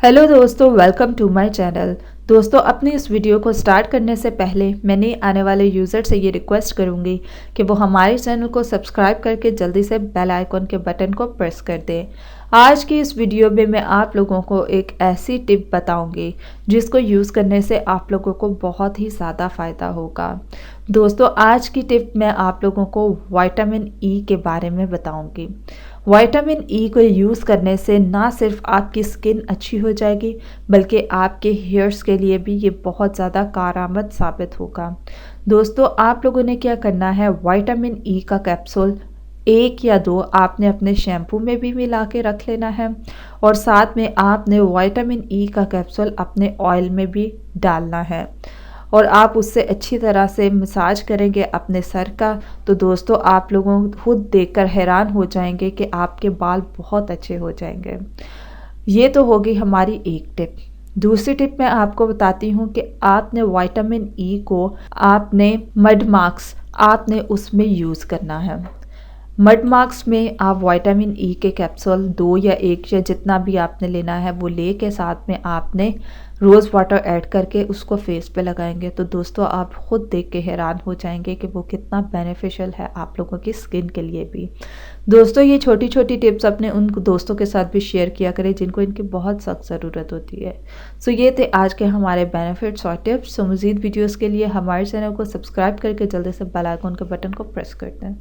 Hello दोस्तों, welcome to my channel. दोस्तों, अपनी इस वीडियो को स्टार्ट करने से पहले मैं नए आने वाले यूज़र से ये रिक्वेस्ट करूँगी कि वो हमारे चैनल को सब्सक्राइब करके जल्दी से बेल आइकॉन के बटन को प्रेस कर दें। आज की इस वीडियो में मैं आप लोगों को एक ऐसी टिप बताऊंगी जिसको यूज़ करने से आप लोगों को बहुत ही ज़्यादा फ़ायदा होगा। दोस्तों, आज की टिप मैं आप लोगों को विटामिन ई के बारे में बताऊंगी। विटामिन ई को यूज़ करने से ना सिर्फ आपकी स्किन अच्छी हो जाएगी बल्कि आपके हेयर्स के लिए भी ये बहुत ज़्यादा कारआमद साबित होगा। दोस्तों, आप लोगों ने क्या करना है, विटामिन ई का कैप्सूल 1 या 2 आपने अपने शैम्पू में भी मिला के रख लेना है और साथ में आपने विटामिन ई का कैप्सूल अपने ऑयल में भी डालना है और आप उससे अच्छी तरह से मसाज करेंगे अपने सर का। तो दोस्तों, आप लोगों खुद देखकर हैरान हो जाएंगे कि आपके बाल बहुत अच्छे हो जाएंगे। ये तो होगी हमारी एक टिप। दूसरी टिप मैं आपको बताती हूँ कि आपने विटामिन ई को आपने मड मास्क आपने उसमें यूज़ करना है। मड मास्क में आप विटामिन ई के कैप्सूल 2 या 1 या जितना भी आपने लेना है वो ले के साथ में आपने रोज़ वाटर ऐड करके उसको फेस पे लगाएंगे। तो दोस्तों, आप खुद देख के हैरान हो जाएंगे कि वो कितना बेनिफिशियल है आप लोगों की स्किन के लिए भी। दोस्तों, ये छोटी छोटी टिप्स अपने उन दोस्तों के साथ भी शेयर किया करें जिनको इनकी बहुत सख्त ज़रूरत होती है। सो ये थे आज के हमारे बेनिफिट्स और टिप्स। सो मज़ीद वीडियोज़ के लिए हमारे चैनल को सब्सक्राइब करके जल्दी से बेल आइकन के बटन को प्रेस कर दें।